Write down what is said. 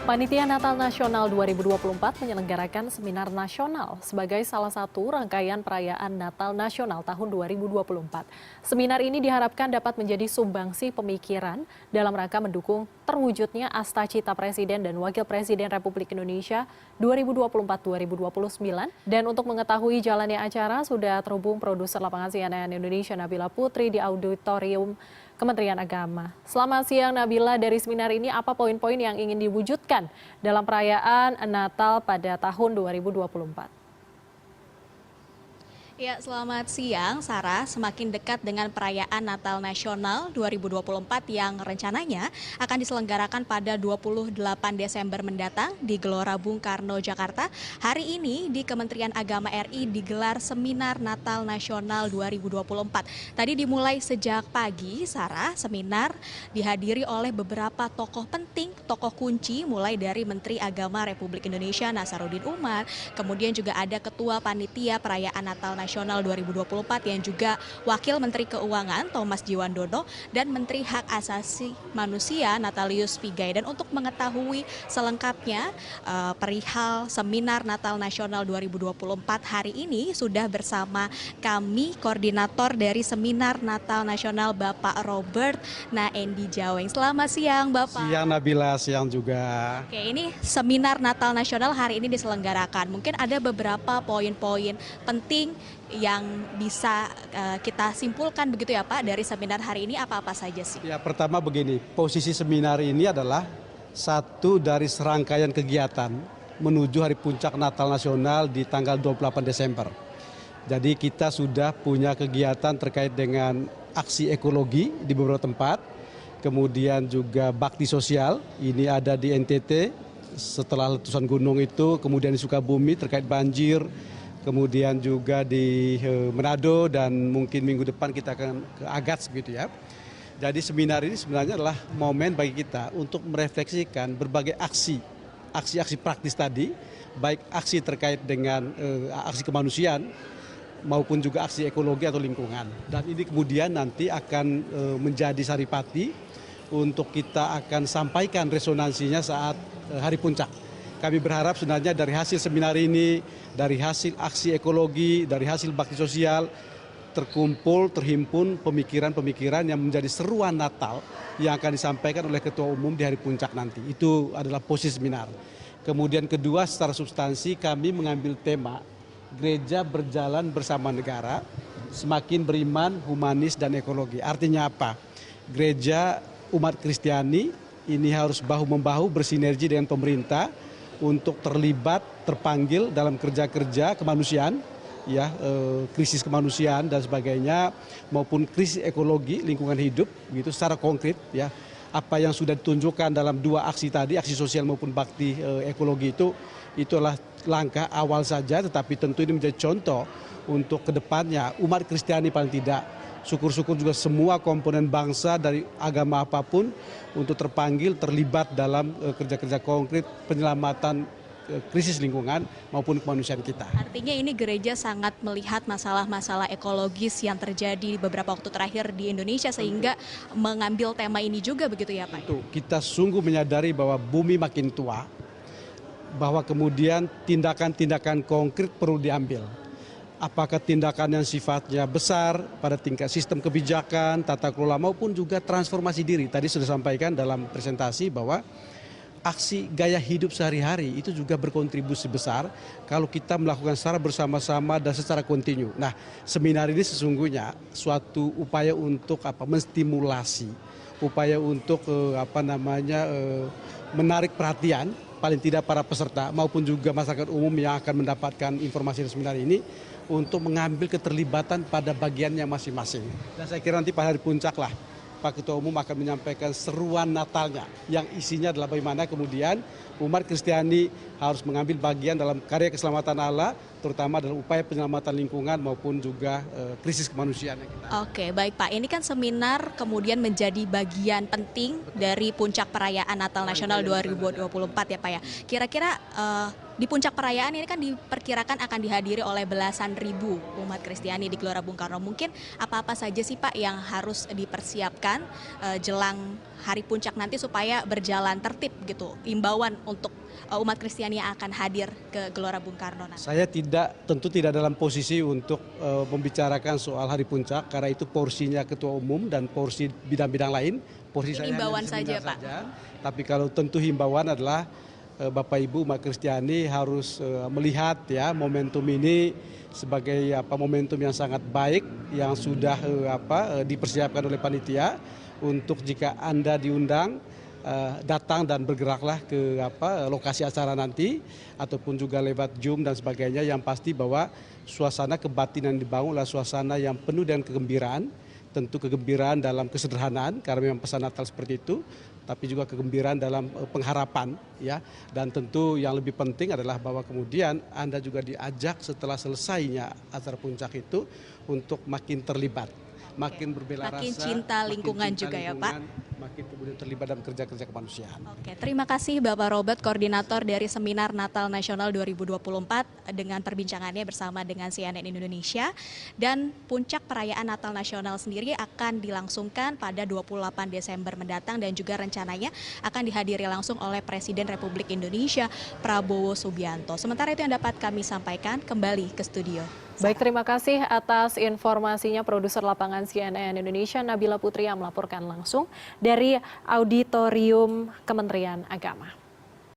Panitia Natal Nasional 2024 menyelenggarakan seminar nasional sebagai salah satu rangkaian perayaan Natal Nasional tahun 2024. Seminar ini diharapkan dapat menjadi sumbangsi pemikiran dalam rangka mendukung terwujudnya Asta Cita Presiden dan Wakil Presiden Republik Indonesia 2024-2029. Dan untuk mengetahui jalannya acara, sudah terhubung produser lapangan CNN Indonesia Nabila Putri di Auditorium Kementerian Agama. Selamat siang Nabila, dari seminar ini apa poin-poin yang ingin diwujudkan dalam perayaan Natal pada tahun 2024? Ya, selamat siang Sarah. Semakin dekat dengan perayaan Natal Nasional 2024 yang rencananya akan diselenggarakan pada 28 Desember mendatang di Gelora Bung Karno, Jakarta. Hari ini di Kementerian Agama RI digelar Seminar Natal Nasional 2024. Tadi dimulai sejak pagi, Sarah. Seminar dihadiri oleh beberapa tokoh penting, tokoh kunci, mulai dari Menteri Agama Republik Indonesia Nasaruddin Umar, kemudian juga ada Ketua Panitia Perayaan Natal Nasional 2024 yang juga Wakil Menteri Keuangan Thomas Djiwandono dan Menteri Hak Asasi Manusia Natalius Pigai. Dan untuk mengetahui selengkapnya perihal Seminar Natal Nasional 2024 hari ini sudah bersama kami koordinator dari Seminar Natal Nasional Bapak Robert Naendi Jaweng. Selamat siang Bapak. Siang Nabila, siang juga. Oke, ini Seminar Natal Nasional hari ini diselenggarakan. Mungkin ada beberapa poin-poin penting yang bisa kita simpulkan begitu ya Pak dari seminar hari ini, apa-apa saja sih? Ya, pertama begini, posisi seminar ini adalah satu dari serangkaian kegiatan menuju hari puncak Natal Nasional di tanggal 28 Desember. Jadi kita sudah punya kegiatan terkait dengan aksi ekologi di beberapa tempat, kemudian juga bakti sosial, ini ada di NTT setelah letusan gunung itu, kemudian di Sukabumi terkait banjir, kemudian juga di Manado, dan mungkin minggu depan kita akan ke Agats gitu ya. Jadi seminar ini sebenarnya adalah momen bagi kita untuk merefleksikan berbagai aksi praktis tadi, baik aksi terkait dengan aksi kemanusiaan maupun juga aksi ekologi atau lingkungan. Dan ini kemudian nanti akan menjadi saripati untuk kita akan sampaikan resonansinya saat hari puncak. Kami berharap sebenarnya dari hasil seminar ini, dari hasil aksi ekologi, dari hasil bakti sosial, terhimpun pemikiran-pemikiran yang menjadi seruan Natal yang akan disampaikan oleh Ketua Umum di hari puncak nanti. Itu adalah posisi seminar. Kemudian kedua, secara substansi kami mengambil tema Gereja Berjalan Bersama Negara, Semakin Beriman, Humanis, dan Ekologi. Artinya apa? Gereja umat Kristiani ini harus bahu-membahu bersinergi dengan pemerintah untuk terlibat, terpanggil dalam kerja-kerja kemanusiaan, ya, krisis kemanusiaan dan sebagainya, maupun krisis ekologi, lingkungan hidup, gitu secara konkret, ya. Apa yang sudah ditunjukkan dalam dua aksi tadi, aksi sosial maupun bakti ekologi itu adalah langkah awal saja, tetapi tentu ini menjadi contoh untuk kedepannya umat Kristiani paling tidak. Syukur-syukur juga semua komponen bangsa dari agama apapun untuk terpanggil, terlibat dalam kerja-kerja konkret penyelamatan krisis lingkungan maupun kemanusiaan kita. Artinya ini gereja sangat melihat masalah-masalah ekologis yang terjadi beberapa waktu terakhir di Indonesia sehingga mengambil tema ini juga begitu ya Pak? Itu, kita sungguh menyadari bahwa bumi makin tua, bahwa kemudian tindakan-tindakan konkret perlu diambil. Apakah tindakan yang sifatnya besar pada tingkat sistem kebijakan, tata kelola maupun juga transformasi diri. Tadi sudah sampaikan dalam presentasi bahwa aksi gaya hidup sehari-hari itu juga berkontribusi besar kalau kita melakukan secara bersama-sama dan secara kontinu. Nah, seminar ini sesungguhnya suatu upaya untuk menstimulasi, upaya untuk menarik perhatian paling tidak para peserta maupun juga masyarakat umum yang akan mendapatkan informasi dari seminar ini untuk mengambil keterlibatan pada bagiannya masing-masing. Dan saya kira nanti pada hari puncak lah Pak Ketua Umum akan menyampaikan seruan Natalnya yang isinya adalah bagaimana kemudian umat Kristiani harus mengambil bagian dalam karya keselamatan Allah, terutama dalam upaya penyelamatan lingkungan maupun juga krisis kemanusiaan yang kita. Oke, baik Pak. Ini kan seminar kemudian menjadi bagian penting dari puncak perayaan Natal Nasional 2024 ya Pak ya. Kira-kira di puncak perayaan ini kan diperkirakan akan dihadiri oleh belasan ribu umat Kristiani di Gelora Bung Karno. Mungkin apa-apa saja sih Pak yang harus dipersiapkan jelang hari puncak nanti supaya berjalan tertib gitu, imbauan untuk umat Kristiani yang akan hadir ke Gelora Bung Karno nanti? Saya tentu tidak dalam posisi untuk membicarakan soal hari puncak karena itu porsinya Ketua Umum dan porsi bidang-bidang lain. Porsi saya Himbauan hanya di saja, seminar Pak. Tapi kalau tentu himbauan adalah Bapak Ibu umat Kristiani harus melihat ya momentum ini sebagai momentum yang sangat baik yang sudah dipersiapkan oleh panitia untuk jika Anda diundang datang dan bergeraklah ke lokasi acara nanti ataupun juga lewat Zoom dan sebagainya, yang pasti bahwa suasana kebatinan yang dibangun adalah suasana yang penuh dengan kegembiraan, tentu kegembiraan dalam kesederhanaan karena memang pesan Natal seperti itu, tapi juga kegembiraan dalam pengharapan ya, dan tentu yang lebih penting adalah bahwa kemudian Anda juga diajak setelah selesainya acara puncak itu untuk makin terlibat, makin berbela Makin rasa, cinta makin lingkungan cinta juga ya, lingkungan, makin kemudian terlibat dalam kerja-kerja kemanusiaan. Oke, terima kasih Bapak Robert, Koordinator dari Seminar Natal Nasional 2024 dengan perbincangannya bersama dengan CNN Indonesia. Dan puncak perayaan Natal Nasional sendiri akan dilangsungkan pada 28 Desember mendatang dan juga rencananya akan dihadiri langsung oleh Presiden Republik Indonesia Prabowo Subianto. Sementara itu yang dapat kami sampaikan, kembali ke studio. Baik, terima kasih atas informasinya produser lapangan CNN Indonesia Nabila Putri yang melaporkan langsung dari Auditorium Kementerian Agama.